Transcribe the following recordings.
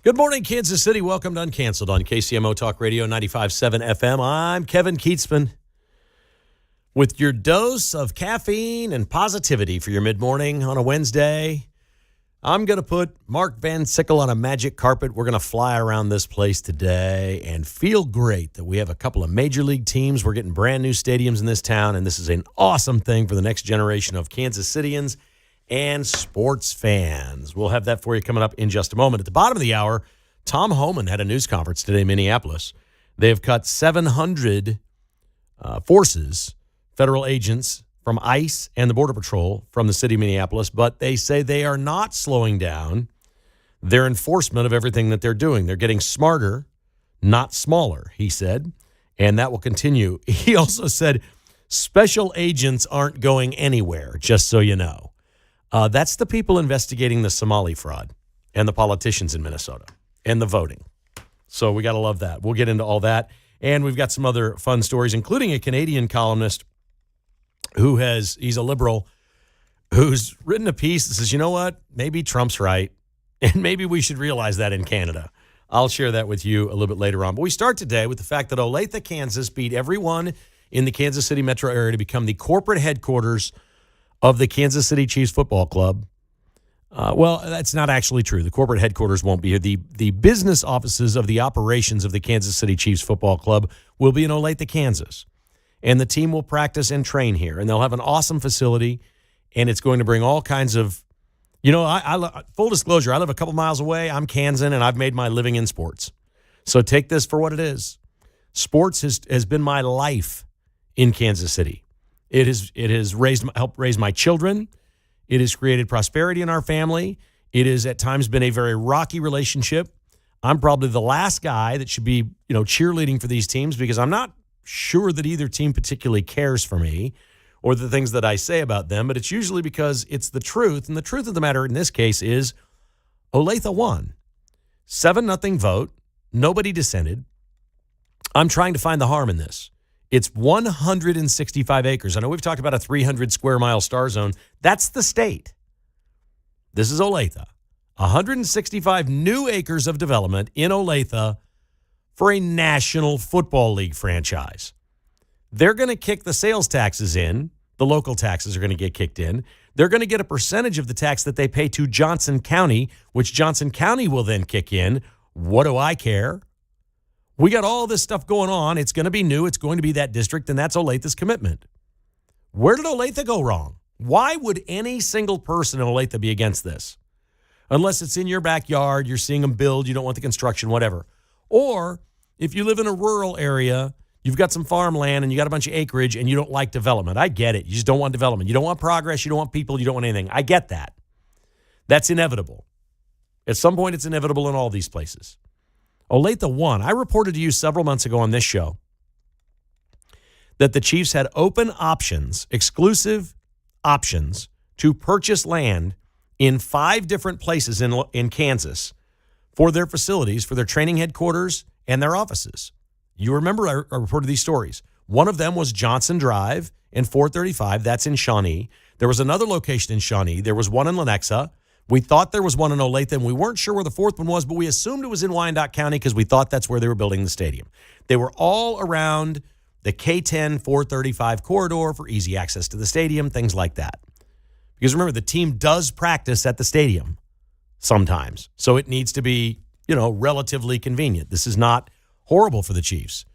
Good morning, Kansas City. Welcome to Uncanceled on KCMO Talk Radio 95.7 FM. I'm Kevin Kietzman with your dose of caffeine and positivity for your mid-morning on a Wednesday. I'm going to put Mark Van Sickle on a magic carpet. We're going to fly around this place today and feel great that we have a couple of major league teams. We're getting brand new stadiums in this town, and this is an awesome thing for the next generation of Kansas Cityans and sports fans. We'll have that for you coming up in just a moment. At the bottom of the hour, Tom Homan had a news conference today in Minneapolis. They have cut 700 forces, federal agents from ICE and the Border Patrol from the city of Minneapolis, but they say they are not slowing down their enforcement of everything that they're doing. They're getting smarter, not smaller, he said, and that will continue. He also said special agents aren't going anywhere, just so you know. That's the people investigating the Somali fraud and the politicians in Minnesota and the voting. So we got to love that. We'll get into all that. And we've got some other fun stories, including a Canadian columnist he's a liberal, who's written a piece that says, you know what, maybe Trump's right, and maybe we should realize that in Canada. I'll share that with you a little bit later on. But we start today with the fact that Olathe, Kansas beat everyone in the Kansas City metro area to become the corporate headquarters of the Kansas City Chiefs Football Club. Well, that's not actually true. The corporate headquarters won't be here. The business offices of the operations of the Kansas City Chiefs Football Club will be in Olathe, Kansas. And the team will practice and train here. And they'll have an awesome facility, and it's going to bring all kinds of, I full disclosure, I live a couple miles away. I'm Kansan, and I've made my living in sports. So take this for what it is. Sports has been my life in Kansas City. It has helped raise my children. It has created prosperity in our family. It has at times been a very rocky relationship. I'm probably the last guy that should be, cheerleading for these teams because I'm not sure that either team particularly cares for me or the things that I say about them, but it's usually because it's the truth. And the truth of the matter in this case is Olathe won. 7-0 vote. Nobody dissented. I'm trying to find the harm in this. It's 165 acres. I know we've talked about a 300 square mile star zone. That's the state. This is Olathe. 165 new acres of development in Olathe for a National Football League franchise. They're going to kick the sales taxes in. The local taxes are going to get kicked in. They're going to get a percentage of the tax that they pay to Johnson County, which Johnson County will then kick in. What do I care? We got all this stuff going on. It's going to be new. It's going to be that district, and that's Olathe's commitment. Where did Olathe go wrong? Why would any single person in Olathe be against this? Unless it's in your backyard, you're seeing them build, you don't want the construction, whatever. Or if you live in a rural area, you've got some farmland and you got a bunch of acreage and you don't like development. I get it. You just don't want development. You don't want progress. You don't want people. You don't want anything. I get that. That's inevitable. At some point, it's inevitable in all these places. Olathe won. I reported to you several months ago on this show that the Chiefs had open options, exclusive options, to purchase land in 5 different places in Kansas for their facilities, for their training headquarters and their offices. You remember I reported these stories. One of them was Johnson Drive in 435. That's in Shawnee. There was another location in Shawnee. There was one in Lenexa. We thought there was one in Olathe, and we weren't sure where the fourth one was, but we assumed it was in Wyandotte County because we thought that's where they were building the stadium. They were all around the K10 435 corridor for easy access to the stadium, things like that. Because remember, the team does practice at the stadium sometimes, so it needs to be, relatively convenient. This is not horrible for the Chiefs.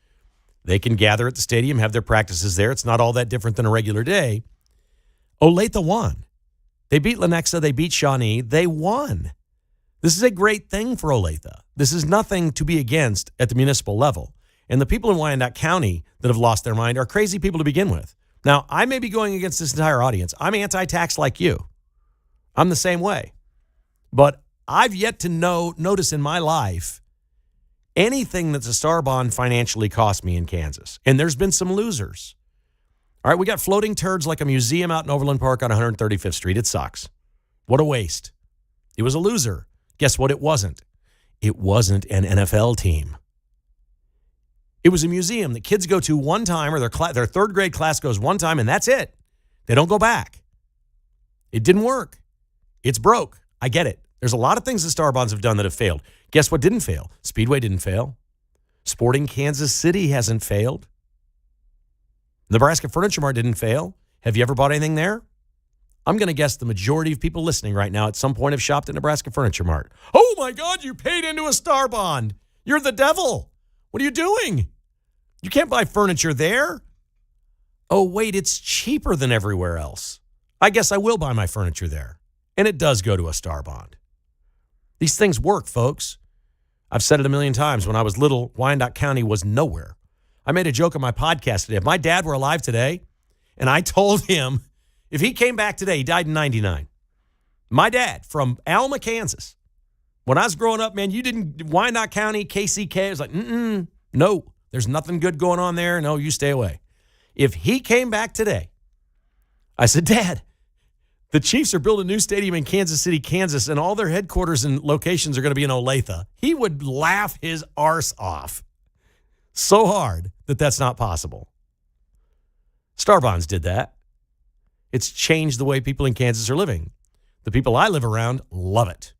They can gather at the stadium, have their practices there. It's not all that different than a regular day. Olathe won. They beat Lenexa. They beat Shawnee. They won. This is a great thing for Olathe. This is nothing to be against at the municipal level. And the people in Wyandotte County that have lost their mind are crazy people to begin with. Now, I may be going against this entire audience. I'm anti-tax like you. I'm the same way. But I've yet to notice in my life anything that's a star bond financially cost me in Kansas. And there's been some losers. All right, we got floating turds like a museum out in Overland Park on 135th Street. It sucks. What a waste. It was a loser. Guess what it wasn't? It wasn't an NFL team. It was a museum that kids go to one time, or their third grade class goes one time, and that's it. They don't go back. It didn't work. It's broke. I get it. There's a lot of things the Star Bonds have done that have failed. Guess what didn't fail? Speedway didn't fail. Sporting Kansas City hasn't failed. Nebraska Furniture Mart didn't fail. Have you ever bought anything there? I'm going to guess the majority of people listening right now at some point have shopped at Nebraska Furniture Mart. Oh, my God, you paid into a Star Bond. You're the devil. What are you doing? You can't buy furniture there. Oh, wait, it's cheaper than everywhere else. I guess I will buy my furniture there. And it does go to a Star Bond. These things work, folks. I've said it a million times. When I was little, Wyandotte County was nowhere. I made a joke on my podcast today. If my dad were alive today, and I told him, if he came back today, he died in 99. My dad from Alma, Kansas. When I was growing up, man, Wyandotte County, KCK, it was like, no, there's nothing good going on there. No, you stay away. If he came back today, I said, Dad, the Chiefs are building a new stadium in Kansas City, Kansas, and all their headquarters and locations are going to be in Olathe. He would laugh his arse off so hard that that's not possible. Star Bonds did that. It's changed the way people in Kansas are living. The people I live around love it.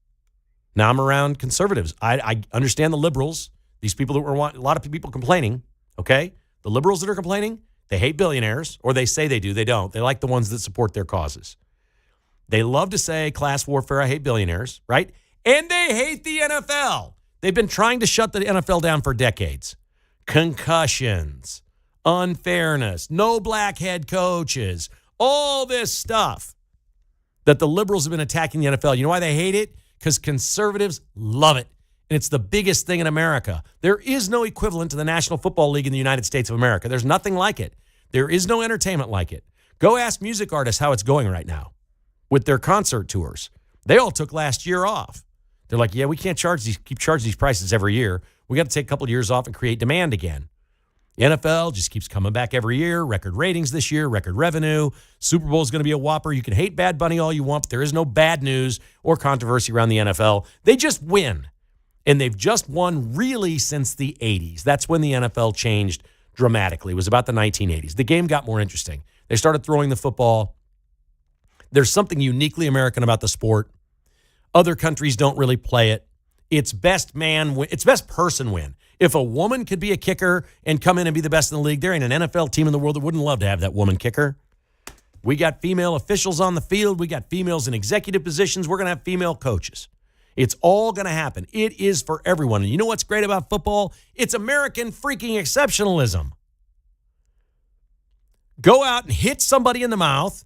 Now I'm around conservatives. I understand the liberals, these people that were a lot of people complaining, okay? The liberals that are complaining, they hate billionaires, or they say they do. They don't. They like the ones that support their causes. They love to say class warfare, I hate billionaires, right? And they hate the NFL. They've been trying to shut the NFL down for decades. Concussions, unfairness, no black head coaches, all this stuff that the liberals have been attacking the NFL. You know why they hate it? Because conservatives love it. And it's the biggest thing in America. There is no equivalent to the National Football League in the United States of America. There's nothing like it. There is no entertainment like it. Go ask music artists how it's going right now with their concert tours. They all took last year off. They're like, yeah, we can't keep charging these prices every year. We got to take a couple of years off and create demand again. The NFL just keeps coming back every year. Record ratings this year, record revenue. Super Bowl is going to be a whopper. You can hate Bad Bunny all you want, but there is no bad news or controversy around the NFL. They just win. And they've just won really since the 80s. That's when the NFL changed dramatically. It was about the 1980s. The game got more interesting. They started throwing the football. There's something uniquely American about the sport. Other countries don't really play it. It's best person win. If a woman could be a kicker and come in and be the best in the league, there ain't an NFL team in the world that wouldn't love to have that woman kicker. We got female officials on the field. We got females in executive positions. We're going to have female coaches. It's all going to happen. It is for everyone. And you know what's great about football? It's American freaking exceptionalism. Go out and hit somebody in the mouth,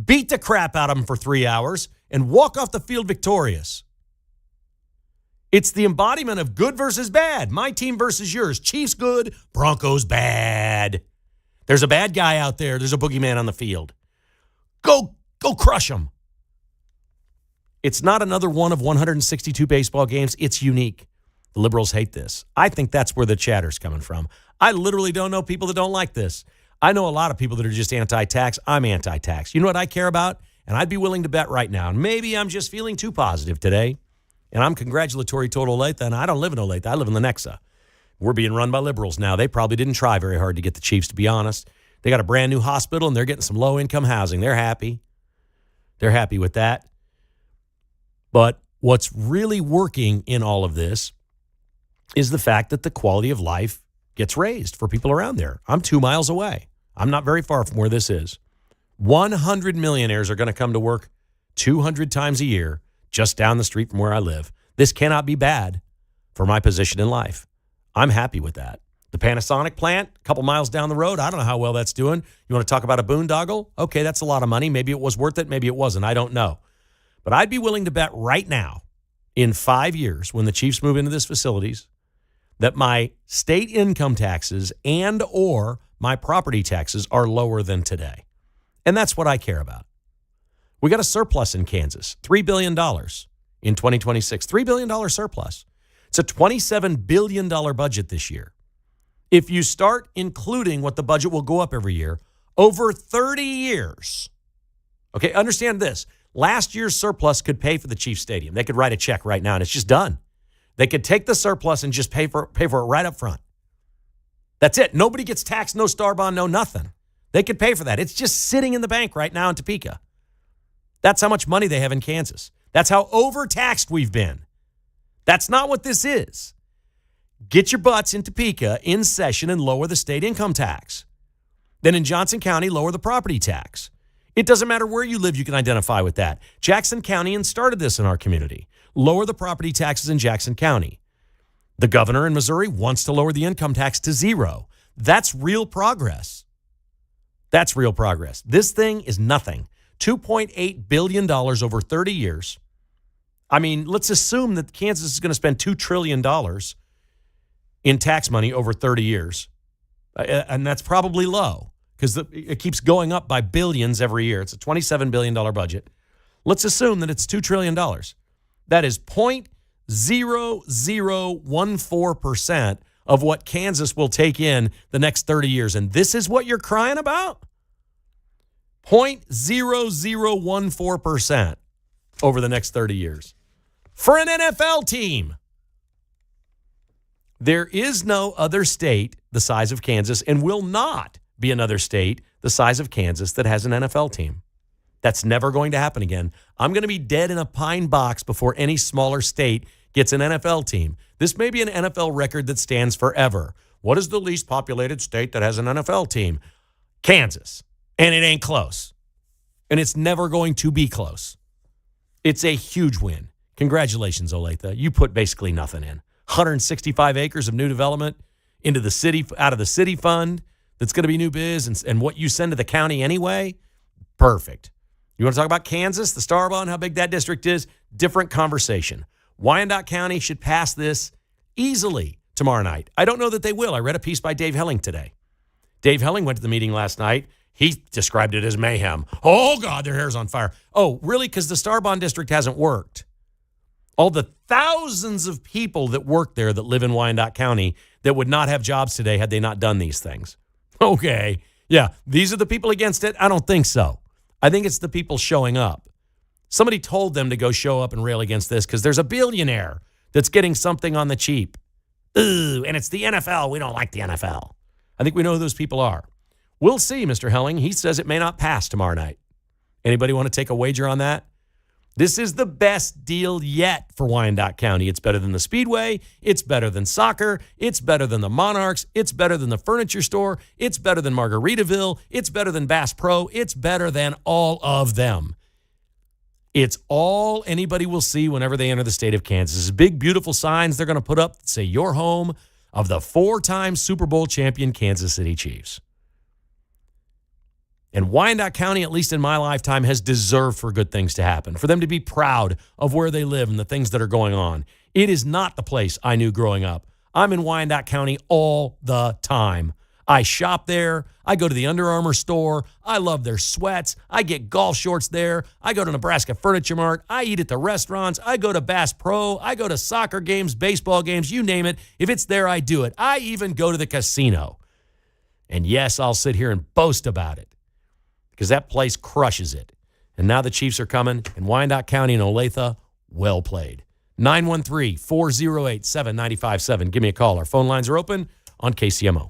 beat the crap out of them for 3 hours, and walk off the field victorious. It's the embodiment of good versus bad. My team versus yours. Chiefs good, Broncos bad. There's a bad guy out there. There's a boogeyman on the field. Go crush him. It's not another one of 162 baseball games. It's unique. The liberals hate this. I think that's where the chatter's coming from. I literally don't know people that don't like this. I know a lot of people that are just anti-tax. I'm anti-tax. You know what I care about? And I'd be willing to bet right now. And maybe I'm just feeling too positive today. And I'm congratulatory toward Olathe, and I don't live in Olathe. I live in Lenexa. We're being run by liberals now. They probably didn't try very hard to get the Chiefs, to be honest. They got a brand new hospital, and they're getting some low-income housing. They're happy. They're happy with that. But what's really working in all of this is the fact that the quality of life gets raised for people around there. I'm 2 miles away. I'm not very far from where this is. 100 millionaires are going to come to work 200 times a year just down the street from where I live. This cannot be bad for my position in life. I'm happy with that. The Panasonic plant, a couple miles down the road, I don't know how well that's doing. You want to talk about a boondoggle? Okay, that's a lot of money. Maybe it was worth it. Maybe it wasn't. I don't know. But I'd be willing to bet right now, in 5 years, when the Chiefs move into this facilities, that my state income taxes and or my property taxes are lower than today. And that's what I care about. We got a surplus in Kansas, $3 billion in 2026, $3 billion surplus. It's a $27 billion budget this year. If you start including what the budget will go up every year, over 30 years, okay, understand this. Last year's surplus could pay for the Chiefs Stadium. They could write a check right now, and it's just done. They could take the surplus and just pay for it right up front. That's it. Nobody gets taxed, no star bond, no nothing. They could pay for that. It's just sitting in the bank right now in Topeka. That's how much money they have in Kansas. That's how overtaxed we've been. That's not what this is. Get your butts in Topeka in session and lower the state income tax. Then in Johnson County, lower the property tax. It doesn't matter where you live, you can identify with that. Jackson County started this in our community. Lower the property taxes in Jackson County. The governor in Missouri wants to lower the income tax to 0. That's real progress. That's real progress. This thing is nothing. $2.8 billion over 30 years. I mean, let's assume that Kansas is going to spend $2 trillion in tax money over 30 years. And that's probably low because it keeps going up by billions every year. It's a $27 billion budget. Let's assume that it's $2 trillion. That is 0.0014% of what Kansas will take in the next 30 years. And this is what you're crying about? 0.0014% over the next 30 years for an NFL team. There is no other state the size of Kansas and will not be another state the size of Kansas that has an NFL team. That's never going to happen again. I'm going to be dead in a pine box before any smaller state gets an NFL team. This may be an NFL record that stands forever. What is the least populated state that has an NFL team? Kansas. And it ain't close. And it's never going to be close. It's a huge win. Congratulations, Olathe. You put basically nothing in. 165 acres of new development into the city, out of the city fund that's going to be new biz and what you send to the county anyway. Perfect. You want to talk about Kansas, the Starbond, how big that district is? Different conversation. Wyandotte County should pass this easily tomorrow night. I don't know that they will. I read a piece by Dave Helling today. Dave Helling went to the meeting last night. He described it as mayhem. Oh, God, their hair's on fire. Oh, really? Because the Starbond district hasn't worked. All the thousands of people that work there that live in Wyandotte County that would not have jobs today had they not done these things. Okay, yeah, these are the people against it? I don't think so. I think it's the people showing up. Somebody told them to go show up and rail against this because there's a billionaire that's getting something on the cheap. Ooh, and it's the NFL. We don't like the NFL. I think we know who those people are. We'll see, Mr. Helling. He says it may not pass tomorrow night. Anybody want to take a wager on that? This is the best deal yet for Wyandotte County. It's better than the Speedway. It's better than soccer. It's better than the Monarchs. It's better than the furniture store. It's better than Margaritaville. It's better than Bass Pro. It's better than all of them. It's all anybody will see whenever they enter the state of Kansas. Big, beautiful signs they're going to put up that say, "Your home of the 4-time Super Bowl champion Kansas City Chiefs." And Wyandotte County, at least in my lifetime, has deserved for good things to happen, for them to be proud of where they live and the things that are going on. It is not the place I knew growing up. I'm in Wyandotte County all the time. I shop there. I go to the Under Armour store. I love their sweats. I get golf shorts there. I go to Nebraska Furniture Mart. I eat at the restaurants. I go to Bass Pro. I go to soccer games, baseball games, you name it. If it's there, I do it. I even go to the casino. And yes, I'll sit here and boast about it, because that place crushes it. And now the Chiefs are coming, and Wyandotte County and Olathe, well played. 913-408-7957. Give me a call. Our phone lines are open on KCMO.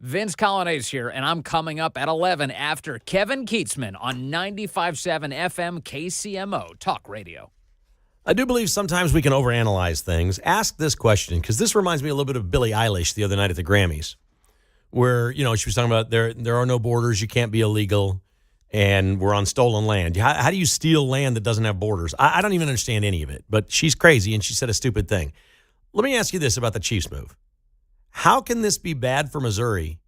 Vince Colonnese here, and I'm coming up at 11 after Kevin Kietzman on 95.7 FM KCMO Talk Radio. I do believe sometimes we can overanalyze things. Ask this question, because this reminds me a little bit of Billie Eilish the other night at the Grammys, where, she was talking about there are no borders, you can't be illegal, and we're on stolen land. How do you steal land that doesn't have borders? I don't even understand any of it, but she's crazy, and she said a stupid thing. Let me ask you this about the Chiefs move. How can this be bad for Missouri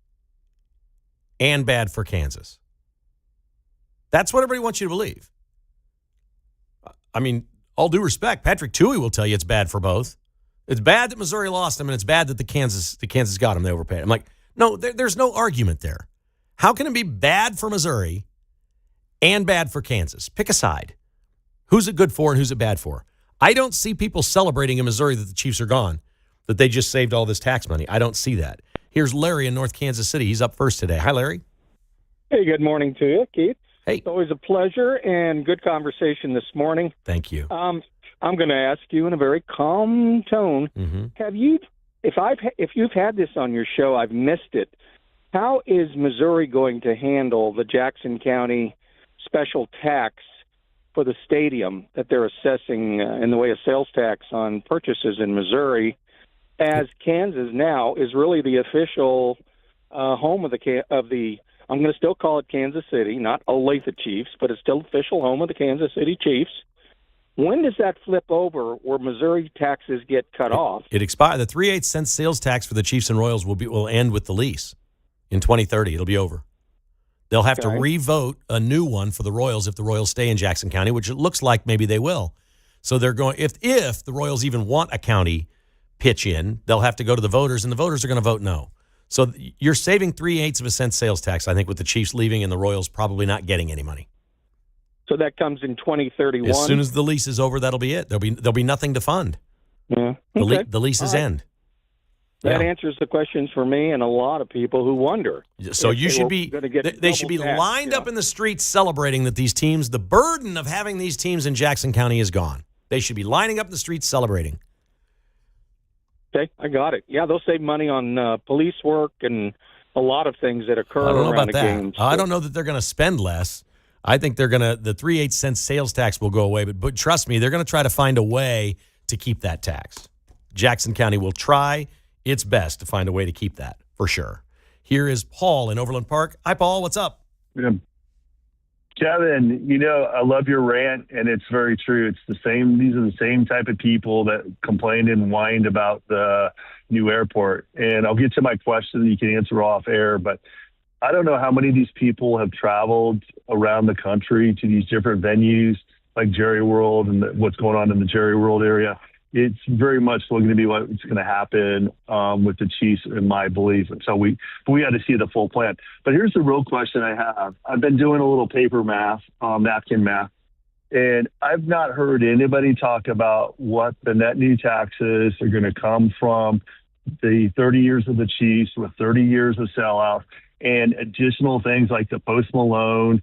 and bad for Kansas? That's what everybody wants you to believe. I mean, all due respect, Patrick Tuohy will tell you it's bad for both. It's bad that Missouri lost them, and it's bad that the Kansas got them. They overpaid. I'm like, no, there's no argument there. How can it be bad for Missouri and bad for Kansas? Pick a side. Who's it good for and who's it bad for? I don't see people celebrating in Missouri that the Chiefs are gone, that they just saved all this tax money. I don't see that. Here's Larry in North Kansas City. He's up first today. Hi, Larry. Hey, good morning to you, Keith. Hey. It's always a pleasure and good conversation this morning. Thank you. I'm going to ask you in a very calm tone. Mm-hmm. If you've had this on your show, I've missed it. How is Missouri going to handle the Jackson County special tax for the stadium that they're assessing in the way of sales tax on purchases in Missouri, as Kansas now is really the official home of the I'm going to still call it Kansas City, not Olathe Chiefs, but it's still official home of the Kansas City Chiefs. When does that flip over where Missouri taxes get cut off? It expires. The 3/8 cent sales tax for the Chiefs and Royals will end with the lease in 2030. It'll be over. They'll have to revote a new one for the Royals if the Royals stay in Jackson County, which it looks like maybe they will. So they're going, if the Royals even want a county pitch in, they'll have to go to the voters, and the voters are going to vote no. So you're saving 3/8 of a cent sales tax, I think, with the Chiefs leaving and the Royals probably not getting any money. So that comes in 2031? As soon as the lease is over, that'll be it. There'll be nothing to fund. Yeah. Okay. The leases end. That answers the questions for me and a lot of people who wonder. So you should be. They should be lined up in the streets celebrating that these teams, the burden of having these teams in Jackson County is gone. They should be lining up in the streets celebrating. Okay, I got it. Yeah, they'll save money on police work and a lot of things that occur I don't know around about a that. game. I don't know that they're going to spend less. I think the 3/8 cent sales tax will go away, but trust me, they're going to try to find a way to keep that tax. Jackson County will try its best to find a way to keep that, for sure. Here is Paul in Overland Park. Hi, Paul. What's up? Yeah. Kevin, I love your rant, and it's very true. It's the same. These are the same type of people that complained and whined about the new airport. And I'll get to my question that you can answer off air, but I don't know how many of these people have traveled around the country to these different venues like Jerry World and what's going on in the Jerry World area. It's very much looking to be what's going to happen with the Chiefs, in my belief. And so we had to see the full plan. But here's the real question I have. I've been doing a little paper math, napkin math, and I've not heard anybody talk about what the net new taxes are going to come from the 30 years of the Chiefs with 30 years of sellout and additional things like the Post Malone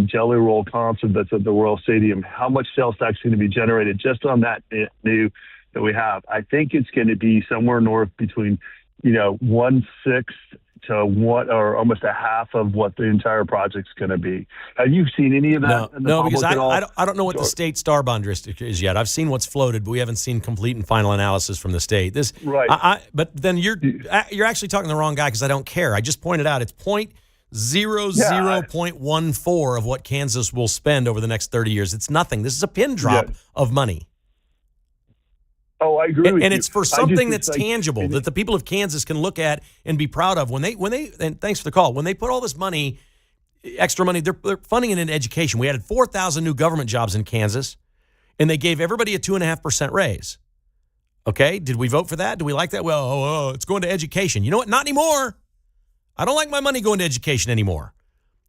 Jelly Roll concert that's at the Royal Stadium. How much sales tax is going to be generated just on that new that we have? I think it's going to be somewhere north between, 1/6 to one or almost a half of what the entire project's going to be. Have you seen any of that? No, because I don't know what the state star bond district is yet. I've seen what's floated, but we haven't seen complete and final analysis from the state. Right. But then you're actually talking to the wrong guy because I don't care. I just pointed out it's 0.00.14 of what Kansas will spend over the next 30 years. It's nothing. This is a pin drop of money. Oh, I agree with you. And it's for something that's tangible that the people of Kansas can look at and be proud of. When they and thanks for the call. When they put all this money, extra money, they're funding it into education. We added 4,000 new government jobs in Kansas, and they gave everybody a 2.5% raise. Okay, did we vote for that? Do we like that? Well, it's going to education. You know what? Not anymore. I don't like my money going to education anymore.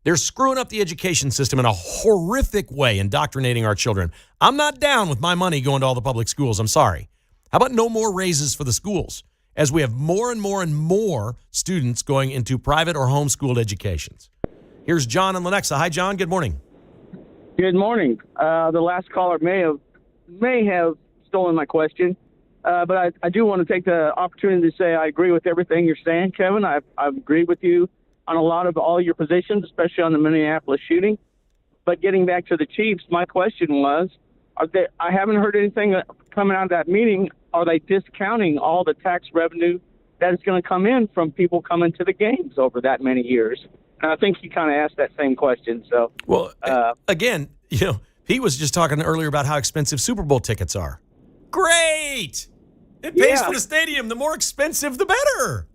They're screwing up the education system in a horrific way, indoctrinating our children. I'm not down with my money going to all the public schools. I'm sorry. How about no more raises for the schools as we have more and more and more students going into private or homeschooled educations? Here's John in Lenexa. Hi, John. Good morning. Good morning. The last caller may have stolen my question. But I do want to take the opportunity to say I agree with everything you're saying, Kevin. I've agreed with you on a lot of all your positions, especially on the Minneapolis shooting. But getting back to the Chiefs, my question was, I haven't heard anything coming out of that meeting. Are they discounting all the tax revenue that is going to come in from people coming to the games over that many years? And I think he kind of asked that same question. So, Well, again, Pete was just talking earlier about how expensive Super Bowl tickets are. Great! It pays for the stadium. The more expensive, the better.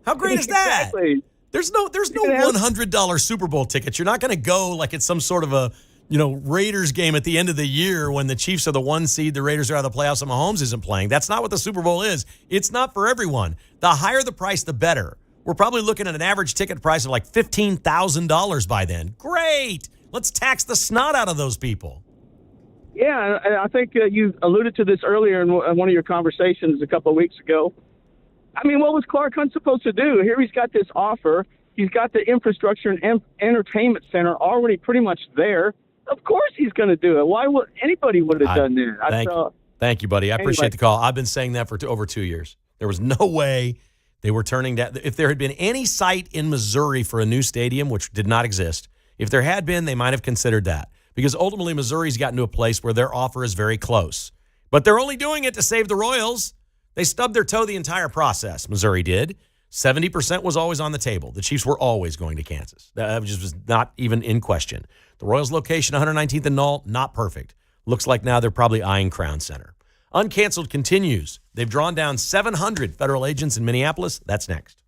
How great is that? Exactly. There's no $100 Super Bowl tickets. You're not going to go like it's some sort of a Raiders game at the end of the year when the Chiefs are the 1 seed, the Raiders are out of the playoffs, and Mahomes isn't playing. That's not what the Super Bowl is. It's not for everyone. The higher the price, the better. We're probably looking at an average ticket price of like $15,000 by then. Great. Let's tax the snot out of those people. Yeah, and I think you alluded to this earlier in one of your conversations a couple of weeks ago. I mean, what was Clark Hunt supposed to do? Here he's got this offer. He's got the infrastructure and entertainment center already pretty much there. Of course he's going to do it. Why would anybody would have done that? Thank you, buddy. I appreciate the call. I've been saying that for over 2 years. There was no way they were turning down. If there had been any site in Missouri for a new stadium, which did not exist, if there had been, they might have considered that. Because ultimately, Missouri's gotten to a place where their offer is very close. But they're only doing it to save the Royals. They stubbed their toe the entire process. Missouri did. 70% was always on the table. The Chiefs were always going to Kansas. That just was not even in question. The Royals' location, 119th and Knoll, not perfect. Looks like now they're probably eyeing Crown Center. Uncanceled continues. They've drawn down 700 federal agents in Minneapolis. That's next.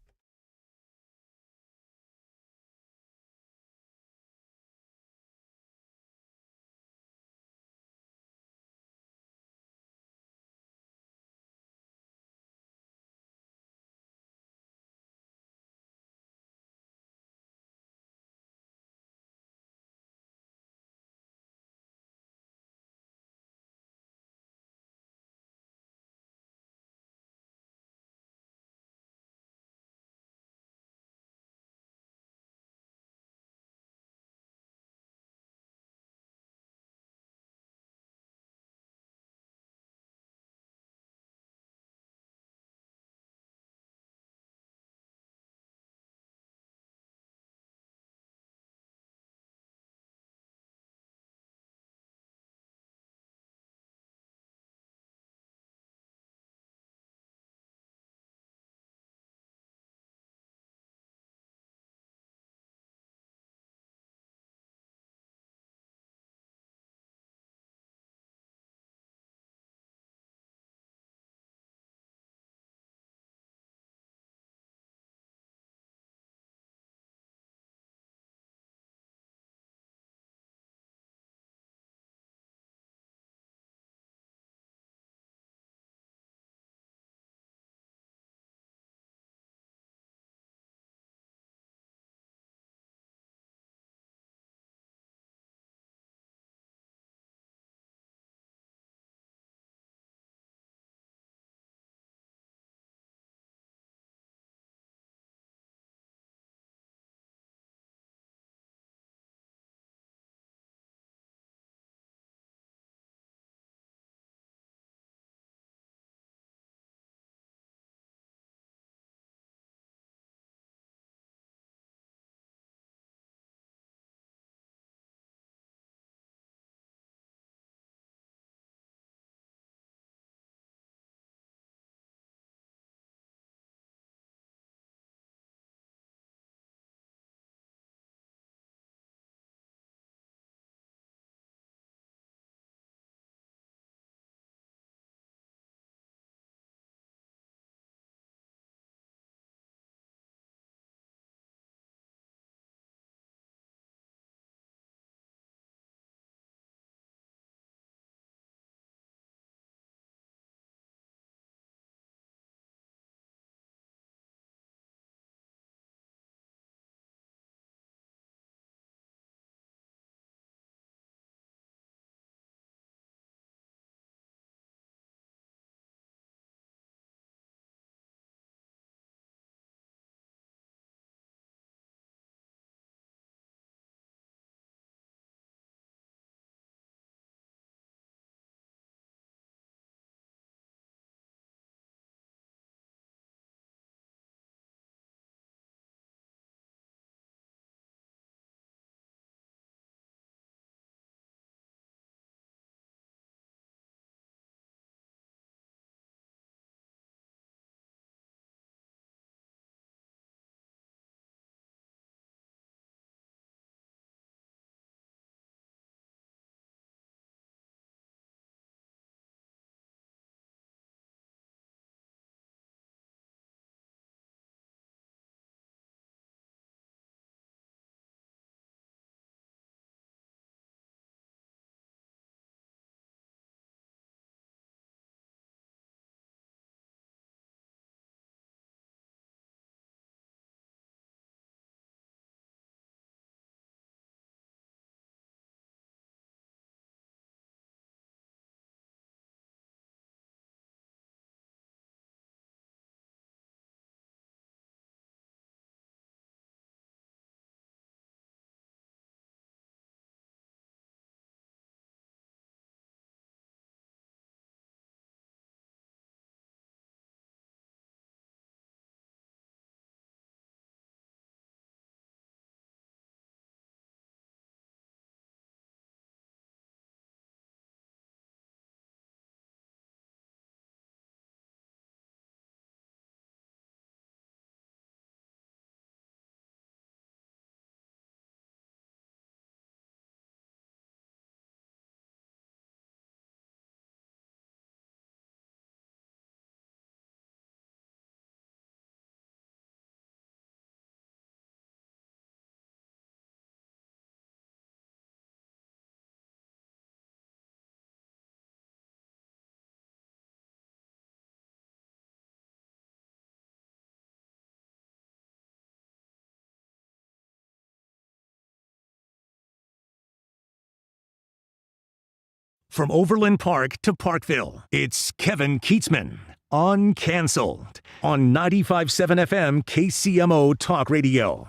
From Overland Park to Parkville, it's Kevin Kietzman, Uncanceled, on 95.7 FM KCMO Talk Radio.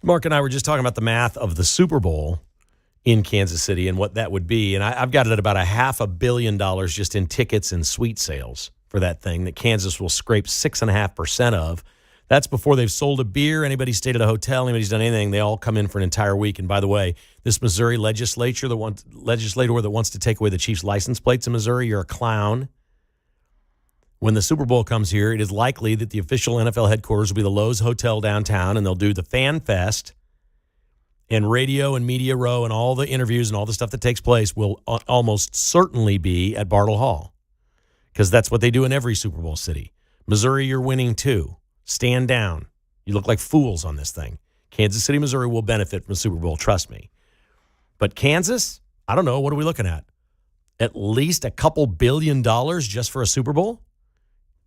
Mark and I were just talking about the math of the Super Bowl in Kansas City and what that would be. And I've got it at about $500 million just in tickets and suite sales for that thing that Kansas will scrape 6.5% of. That's before they've sold a beer, anybody stayed at a hotel, anybody's done anything. They all come in for an entire week. And by the way, this Missouri legislator that wants to take away the Chiefs' license plates in Missouri, you're a clown. When the Super Bowl comes here, it is likely that the official NFL headquarters will be the Lowe's Hotel downtown, and they'll do the Fan Fest, and radio and media row and all the interviews and all the stuff that takes place will almost certainly be at Bartle Hall, because that's what they do in every Super Bowl city. Missouri, you're winning too. Stand down. You look like fools on this thing. Kansas City, Missouri will benefit from the Super Bowl, trust me. But Kansas, I don't know, what are we looking at? At least a couple $2 billion just for a Super Bowl?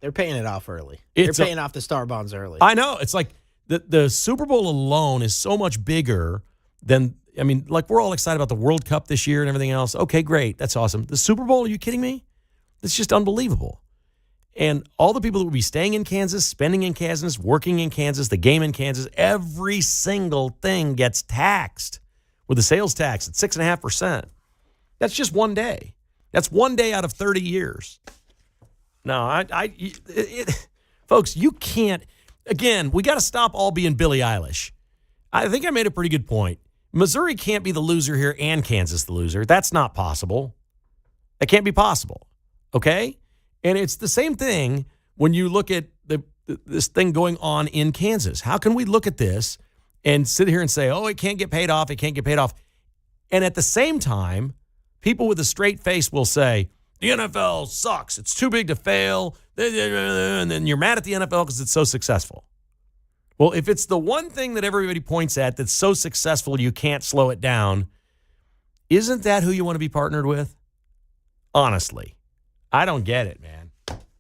They're paying it off early. They're paying off the star bonds early. I know. It's like the Super Bowl alone is so much bigger than, I mean, like we're all excited about the World Cup this year and everything else. Okay, great. That's awesome. The Super Bowl, are you kidding me? It's just unbelievable. And all the people that will be staying in Kansas, spending in Kansas, working in Kansas, the game in Kansas, every single thing gets taxed with the sales tax at 6.5%. That's just one day. That's one day out of 30 years. No, folks, you can't. Again, we got to stop all being Billie Eilish. I think I made a pretty good point. Missouri can't be the loser here and Kansas the loser. That's not possible. That can't be possible. Okay? And it's the same thing when you look at this thing going on in Kansas. How can we look at this and sit here and say, oh, it can't get paid off, it can't get paid off. And at the same time, people with a straight face will say, the NFL sucks. It's too big to fail. And then you're mad at the NFL because it's so successful. Well, if it's the one thing that everybody points at that's so successful you can't slow it down, isn't that who you want to be partnered with? Honestly. I don't get it, man.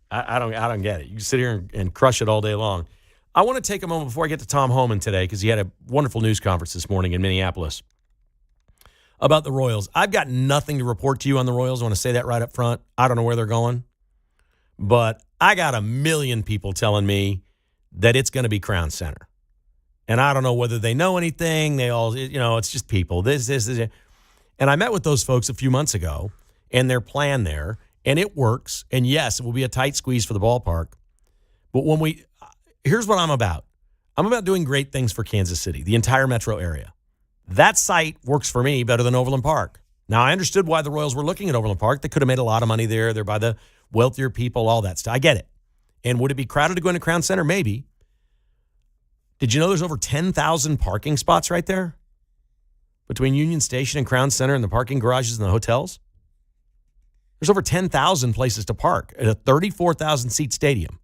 I don't get it. You can sit here and crush it all day long. I want to take a moment before I get to Tom Homan today, because he had a wonderful news conference this morning in Minneapolis about the Royals. I've got nothing to report to you on the Royals. I want to say that right up front. I don't know where they're going, but I got a million people telling me that it's going to be Crown Center. And I don't know whether they know anything. They all, it's just people. This. And I met with those folks a few months ago, and their plan there. And it works. And yes, it will be a tight squeeze for the ballpark. But here's what I'm about. I'm about doing great things for Kansas City, the entire metro area. That site works for me better than Overland Park. Now, I understood why the Royals were looking at Overland Park. They could have made a lot of money there. They're by the wealthier people, all that stuff. I get it. And would it be crowded to go into Crown Center? Maybe. Did you know there's over 10,000 parking spots right there? Between Union Station and Crown Center and the parking garages and the hotels? There's over 10,000 places to park at a 34,000-seat stadium.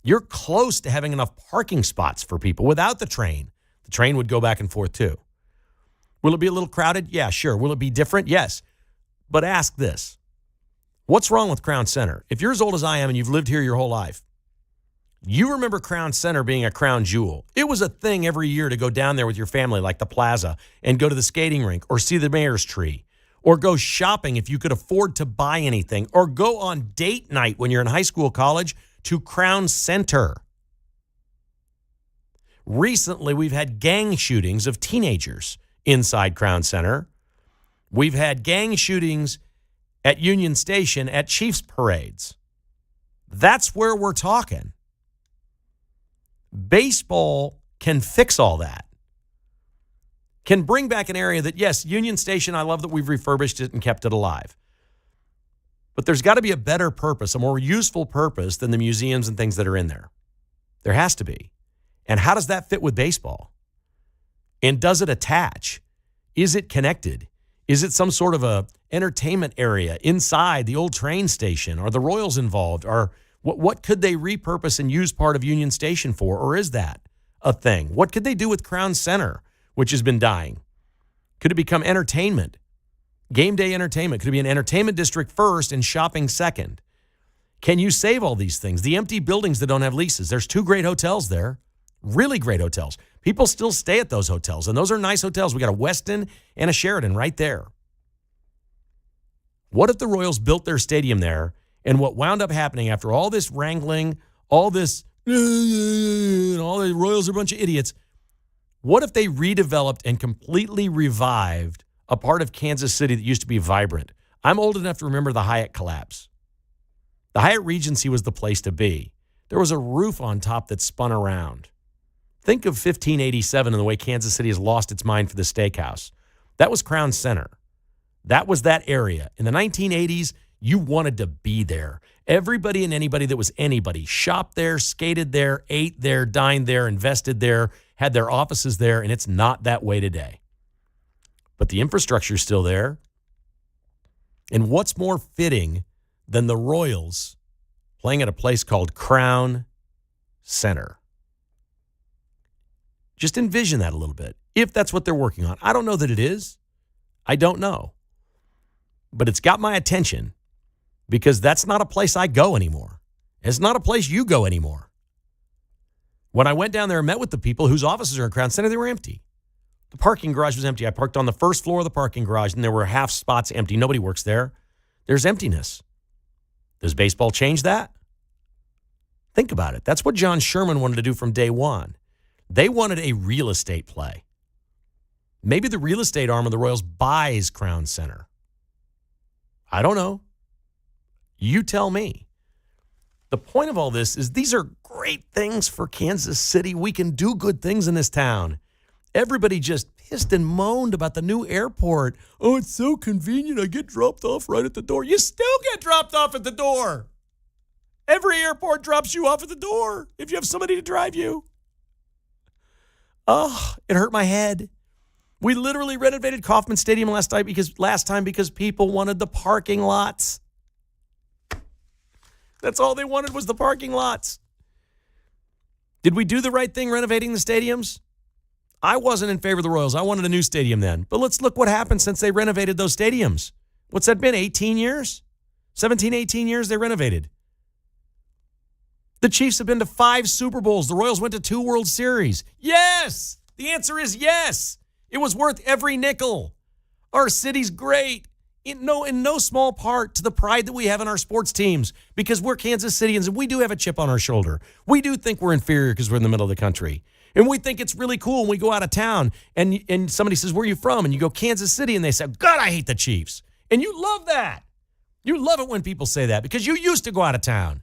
You're close to having enough parking spots for people without the train. The train would go back and forth too. Will it be a little crowded? Yeah, sure. Will it be different? Yes. But ask this. What's wrong with Crown Center? If you're as old as I am and you've lived here your whole life, you remember Crown Center being a crown jewel. It was a thing every year to go down there with your family, like the plaza, and go to the skating rink or see the mayor's tree. Or go shopping if you could afford to buy anything. Or go on date night when you're in high school, college, to Crown Center. Recently, we've had gang shootings of teenagers inside Crown Center. We've had gang shootings at Union Station at Chiefs parades. That's where we're talking. Baseball can fix all that. Can bring back an area that, yes, Union Station, I love that we've refurbished it and kept it alive. But there's got to be a better purpose, a more useful purpose than the museums and things that are in there. There has to be. And how does that fit with baseball? And does it attach? Is it connected? Is it some sort of a entertainment area inside the old train station? Are the Royals involved? Or what could they repurpose and use part of Union Station for? Or is that a thing? What could they do with Crown Center, which has been dying? Could it become entertainment? Game day entertainment. Could it be an entertainment district first and shopping second? Can you save all these things? The empty buildings that don't have leases. There's 2 great hotels there. Really great hotels. People still stay at those hotels, and those are nice hotels. We got a Westin and a Sheraton right there. What if the Royals built their stadium there, and what wound up happening after all this wrangling, all this, and all the Royals are a bunch of idiots, what if they redeveloped and completely revived a part of Kansas City that used to be vibrant? I'm old enough to remember the Hyatt collapse. The Hyatt Regency was the place to be. There was a roof on top that spun around. Think of 1587 and the way Kansas City has lost its mind for the steakhouse. That was Crown Center. That was that area. In the 1980s, you wanted to be there. Everybody and anybody that was anybody shopped there, skated there, ate there, dined there, invested there, had their offices there, and it's not that way today. But the infrastructure is still there. And what's more fitting than the Royals playing at a place called Crown Center? Just envision that a little bit, if that's what they're working on. I don't know that it is. I don't know. But it's got my attention because that's not a place I go anymore. It's not a place you go anymore. When I went down there and met with the people whose offices are in Crown Center, they were empty. The parking garage was empty. I parked on the first floor of the parking garage, and there were half spots empty. Nobody works there. There's emptiness. Does baseball change that? Think about it. That's what John Sherman wanted to do from day one. They wanted a real estate play. Maybe the real estate arm of the Royals buys Crown Center. I don't know. You tell me. The point of all this is these are great things for Kansas City. We can do good things in this town. Everybody just pissed and moaned about the new airport. Oh, it's so convenient. I get dropped off right at the door. You still get dropped off at the door. Every airport drops you off at the door if you have somebody to drive you. Oh, it hurt my head. We literally renovated Kauffman Stadium last time because people wanted the parking lots. That's all they wanted was the parking lots. Did we do the right thing renovating the stadiums? I wasn't in favor of the Royals. I wanted a new stadium then. But let's look what happened since they renovated those stadiums. What's that been, 18 years? 17, 18 years they renovated. The Chiefs have been to 5 Super Bowls. The Royals went to 2 World Series. Yes! The answer is yes. It was worth every nickel. Our city's great. In no small part to the pride that we have in our sports teams because we're Kansas Cityans and we do have a chip on our shoulder. We do think we're inferior because we're in the middle of the country. And we think it's really cool when we go out of town and somebody says, where are you from? And you go, Kansas City. And they say, God, I hate the Chiefs. And you love that. You love it when people say that because you used to go out of town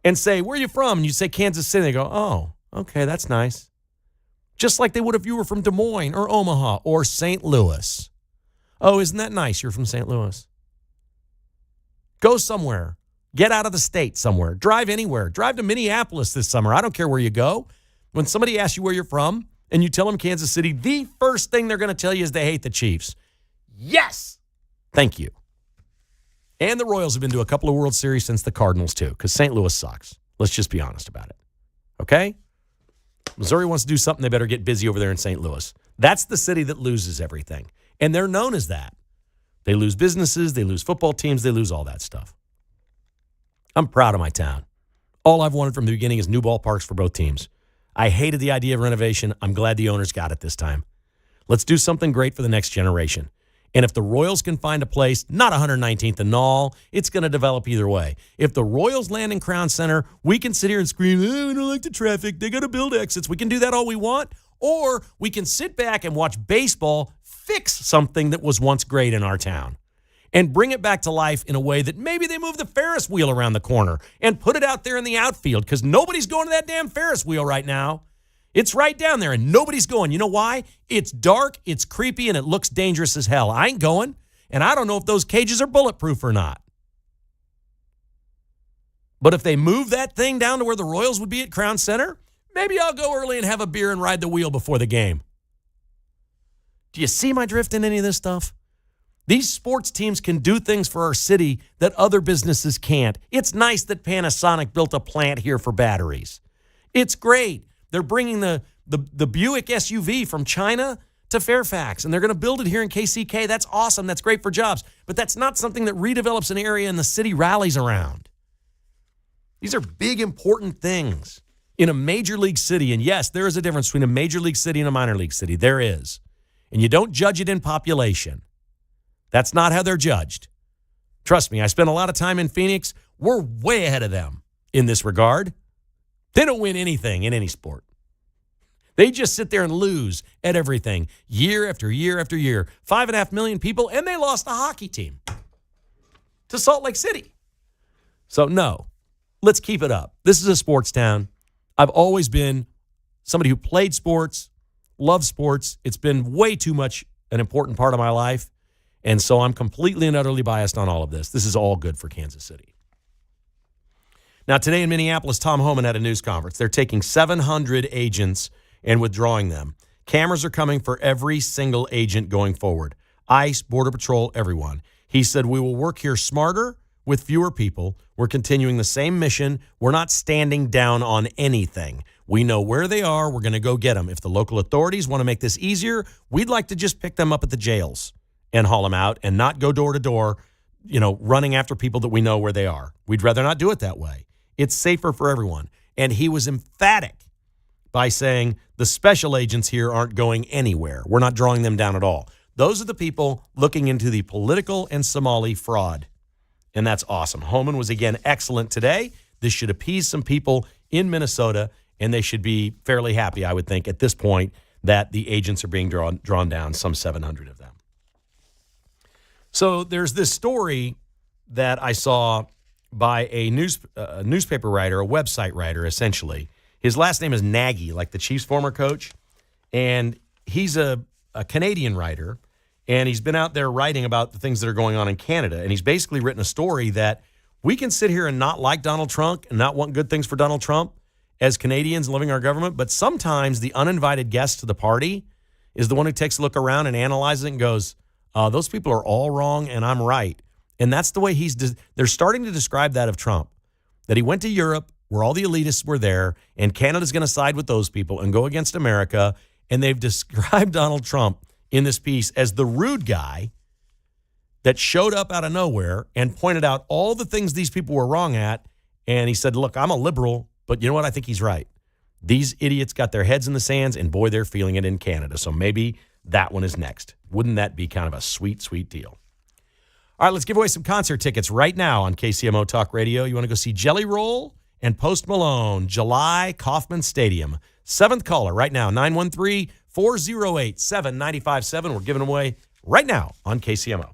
and say, where are you from? And you say Kansas City. They go, oh, okay, that's nice. Just like they would if you were from Des Moines or Omaha or St. Louis. Oh, isn't that nice? You're from St. Louis. Go somewhere. Get out of the state somewhere. Drive anywhere. Drive to Minneapolis this summer. I don't care where you go. When somebody asks you where you're from and you tell them Kansas City, the first thing they're going to tell you is they hate the Chiefs. Yes. Thank you. And the Royals have been to a couple of World Series since the Cardinals, too, because St. Louis sucks. Let's just be honest about it. Okay? Missouri wants to do something, they better get busy over there in St. Louis. That's the city that loses everything. And they're known as that. They lose businesses, they lose football teams, they lose all that stuff. I'm proud of my town. All I've wanted from the beginning is new ballparks for both teams. I hated the idea of renovation. I'm glad the owners got it this time. Let's do something great for the next generation. And if the Royals can find a place, not 119th and all, it's going to develop either way. If the Royals land in Crown Center, we can sit here and scream, oh, we don't like the traffic. They got to build exits. We can do that all we want. Or we can sit back and watch baseball fix something that was once great in our town and bring it back to life in a way that maybe they move the Ferris wheel around the corner and put it out there in the outfield because nobody's going to that damn Ferris wheel right now. It's right down there and nobody's going. You know why? It's dark, it's creepy, and it looks dangerous as hell. I ain't going, and I don't know if those cages are bulletproof or not. But if they move that thing down to where the Royals would be at Crown Center, maybe I'll go early and have a beer and ride the wheel before the game. Do you see my drift in any of this stuff? These sports teams can do things for our city that other businesses can't. It's nice that Panasonic built a plant here for batteries. It's great. They're bringing the Buick SUV from China to Fairfax, and they're going to build it here in KCK. That's awesome. That's great for jobs. But that's not something that redevelops an area and the city rallies around. These are big, important things in a major league city. And yes, there is a difference between a major league city and a minor league city. There is. And you don't judge it in population. That's not how they're judged. Trust me, I spent a lot of time in Phoenix. We're way ahead of them in this regard. They don't win anything in any sport. They just sit there and lose at everything year after year after year. 5.5 million people, and they lost a hockey team to Salt Lake City. So, no, let's keep it up. This is a sports town. I've always been somebody who played sports, loved sports. It's been way too much an important part of my life. And so I'm completely and utterly biased on all of this. This is all good for Kansas City. Now, today in Minneapolis, Tom Homan had a news conference. They're taking 700 agents and withdrawing them. Cameras are coming for every single agent going forward. ICE, Border Patrol, everyone. He said, we will work here smarter with fewer people. We're continuing the same mission. We're not standing down on anything. We know where they are. We're going to go get them. If the local authorities want to make this easier, we'd like to just pick them up at the jails and haul them out and not go door to door, running after people that we know where they are. We'd rather not do it that way. It's safer for everyone. And he was emphatic by saying the special agents here aren't going anywhere. We're not drawing them down at all. Those are the people looking into the political and Somali fraud. And that's awesome. Homan was, again, excellent today. This should appease some people in Minnesota, and they should be fairly happy, I would think, at this point, that the agents are being drawn down, some 700 of them. So there's this story that I saw by a newspaper writer, a website writer, essentially. His last name is Nagy, like the Chiefs' former coach. And he's a Canadian writer, and he's been out there writing about the things that are going on in Canada. And he's basically written a story that we can sit here and not like Donald Trump and not want good things for Donald Trump as Canadians living our government, but sometimes the uninvited guest to the party is the one who takes a look around and analyzes it and goes, those people are all wrong and I'm right. And that's the way they're starting to describe that of Trump, that he went to Europe where all the elitists were there and Canada's going to side with those people and go against America. And they've described Donald Trump in this piece as the rude guy that showed up out of nowhere and pointed out all the things these people were wrong at. And he said, look, I'm a liberal, but you know what? I think he's right. These idiots got their heads in the sands, and boy, they're feeling it in Canada. So maybe that one is next. Wouldn't that be kind of a sweet, sweet deal? All right, let's give away some concert tickets right now on KCMO Talk Radio. You want to go see Jelly Roll and Post Malone, July, Kauffman Stadium. Seventh caller right now, 913-408-7957. We're giving away right now on KCMO.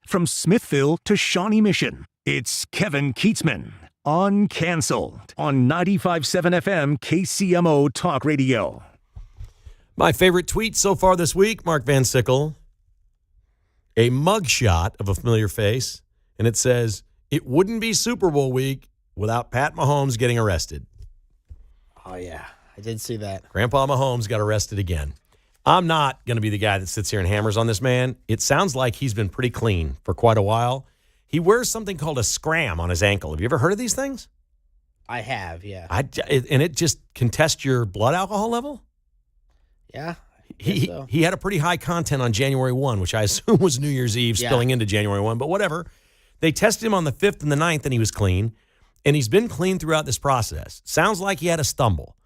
From Smithville to Shawnee Mission, it's Kevin Kietzman, Uncanceled, on 95.7 FM KCMO Talk Radio. My favorite tweet so far this week, Mark Van Sickle, a mugshot of a familiar face, and it says, "It wouldn't be Super Bowl week without Pat Mahomes getting arrested." Oh, yeah. I did see that. Grandpa Mahomes got arrested again. I'm not going to be the guy that sits here and hammers on this man. It sounds like he's been pretty clean for quite a while. He wears something called a scram on his ankle. Have you ever heard of these things? I have, yeah. And it just can test your blood alcohol level? Yeah. He had a pretty high content on January 1, which I assume was New Year's Eve spilling into January 1, but whatever. They tested him on the 5th and the 9th, and he was clean. And he's been clean throughout this process. Sounds like he had a stumble.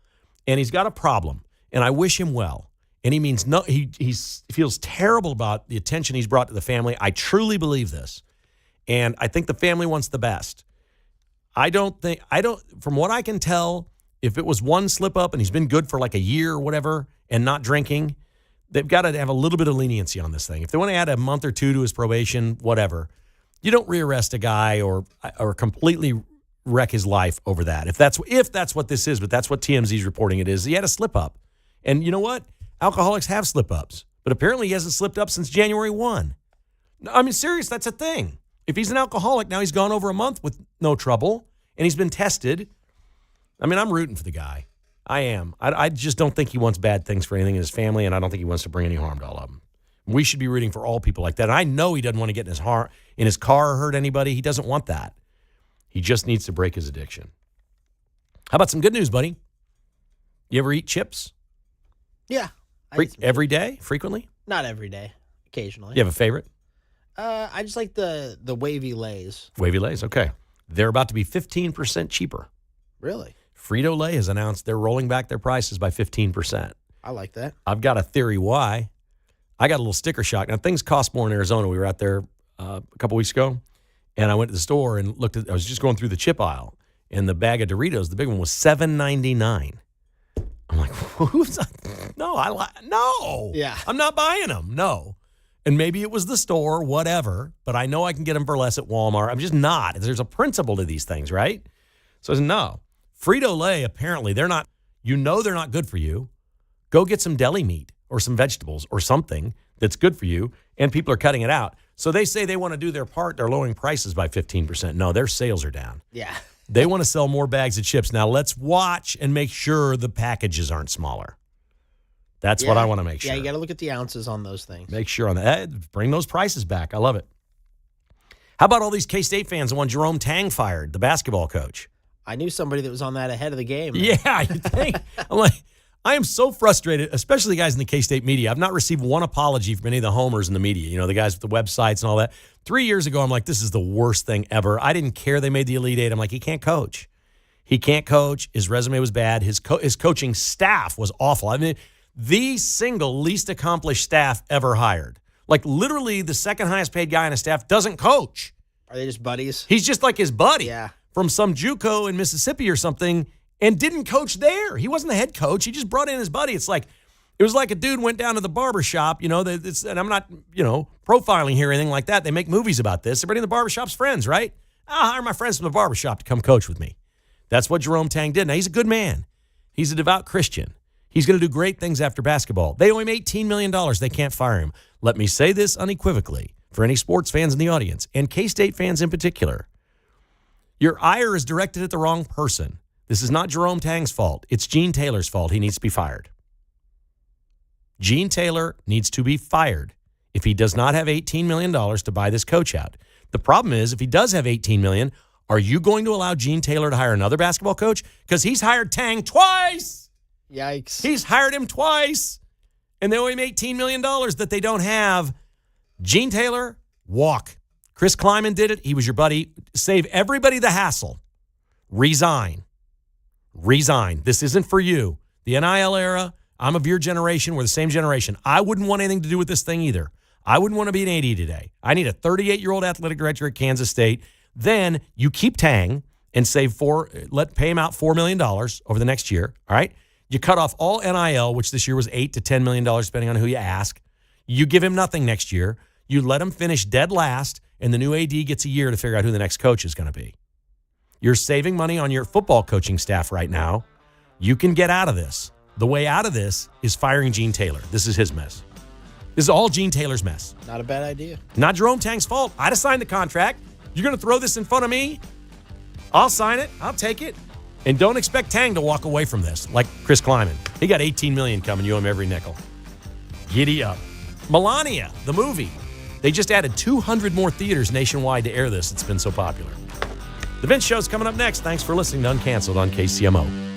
And he's got a problem. And I wish him well. And he means no. He feels terrible about the attention he's brought to the family. I truly believe this. And I think the family wants the best. From what I can tell, if it was one slip up and he's been good for like a year or whatever and not drinking, they've got to have a little bit of leniency on this thing. If they want to add a month or two to his probation, whatever, you don't rearrest a guy or completely wreck his life over that. If that's what this is, but that's what TMZ's reporting it is. He had a slip up. And you know what? Alcoholics have slip ups. But apparently he hasn't slipped up since January 1. I mean, serious, that's a thing. If he's an alcoholic, now he's gone over a month with no trouble, and he's been tested. I mean, I'm rooting for the guy. I am. I just don't think he wants bad things for anything in his family, and I don't think he wants to bring any harm to all of them. We should be rooting for all people like that. And I know he doesn't want to get in his car or hurt anybody. He doesn't want that. He just needs to break his addiction. How about some good news, buddy? You ever eat chips? Yeah. Every day? Frequently? Not every day. Occasionally. You have a favorite? I just like the wavy Lays. Wavy Lays, okay. They're about to be 15% cheaper. Really? Frito-Lay has announced they're rolling back their prices by 15%. I like that. I've got a theory why. I got a little sticker shock. Now, things cost more in Arizona. We were out there a couple weeks ago, and I went to the store and I was just going through the chip aisle, and the bag of Doritos, the big one, was $7.99. I'm like, who's that? No. Yeah. I'm not buying them. No. And maybe it was the store, whatever, but I know I can get them for less at Walmart. I'm just not. There's a principle to these things, right? So I said, no. Frito-Lay, apparently, they're not good for you. Go get some deli meat or some vegetables or something that's good for you, and people are cutting it out. So they say they want to do their part. They're lowering prices by 15%. No, their sales are down. Yeah. They want to sell more bags of chips. Now, let's watch and make sure the packages aren't smaller. That's what I want to make sure. Yeah, you got to look at the ounces on those things. Make sure on that. Bring those prices back. I love it. How about all these K-State fans that want Jerome Tang fired, the basketball coach? I knew somebody that was on that ahead of the game. Yeah, you think? I'm like, I am so frustrated, especially the guys in the K-State media. I've not received one apology from any of the homers in the media, the guys with the websites and all that. 3 years ago, I'm like, this is the worst thing ever. I didn't care they made the Elite Eight. I'm like, he can't coach. He can't coach. His resume was bad. His coaching staff was awful. I mean, the single least accomplished staff ever hired. Like, literally, the second highest paid guy on his staff doesn't coach. Are they just buddies? He's just like his buddy from some JUCO in Mississippi or something and didn't coach there. He wasn't the head coach. He just brought in his buddy. It was like a dude went down to the barbershop, and I'm not, profiling here or anything like that. They make movies about this. Everybody in the barbershop's friends, right? I'll hire my friends from the barbershop to come coach with me. That's what Jerome Tang did. Now, he's a good man. He's a devout Christian. He's going to do great things after basketball. They owe him $18 million. They can't fire him. Let me say this unequivocally for any sports fans in the audience, and K-State fans in particular. Your ire is directed at the wrong person. This is not Jerome Tang's fault. It's Gene Taylor's fault. He needs to be fired. Gene Taylor needs to be fired if he does not have $18 million to buy this coach out. The problem is, if he does have $18 million, are you going to allow Gene Taylor to hire another basketball coach? Because he's hired Tang twice. Yikes. He's hired him twice, and they owe him $18 million that they don't have. Gene Taylor, walk. Chris Kleiman did it. He was your buddy. Save everybody the hassle. Resign. This isn't for you. The NIL era, I'm of your generation. We're the same generation. I wouldn't want anything to do with this thing either. I wouldn't want to be an AD today. I need a 38-year-old athletic director at Kansas State. Then you keep Tang and pay him out $4 million over the next year, all right? You cut off all NIL, which this year was $8 to $10 million, depending on who you ask. You give him nothing next year. You let them finish dead last, and the new AD gets a year to figure out who the next coach is going to be. You're saving money on your football coaching staff right now. You can get out of this. The way out of this is firing Gene Taylor. This is his mess. This is all Gene Taylor's mess. Not a bad idea. Not Jerome Tang's fault. I'd have signed the contract. You're going to throw this in front of me? I'll sign it. I'll take it. And don't expect Tang to walk away from this like Chris Kleiman. He got $18 million coming. You owe him every nickel. Giddy up. Melania, the movie. They just added 200 more theaters nationwide to air this. It's been so popular. The Vince Show's coming up next. Thanks for listening to Uncanceled on KCMO.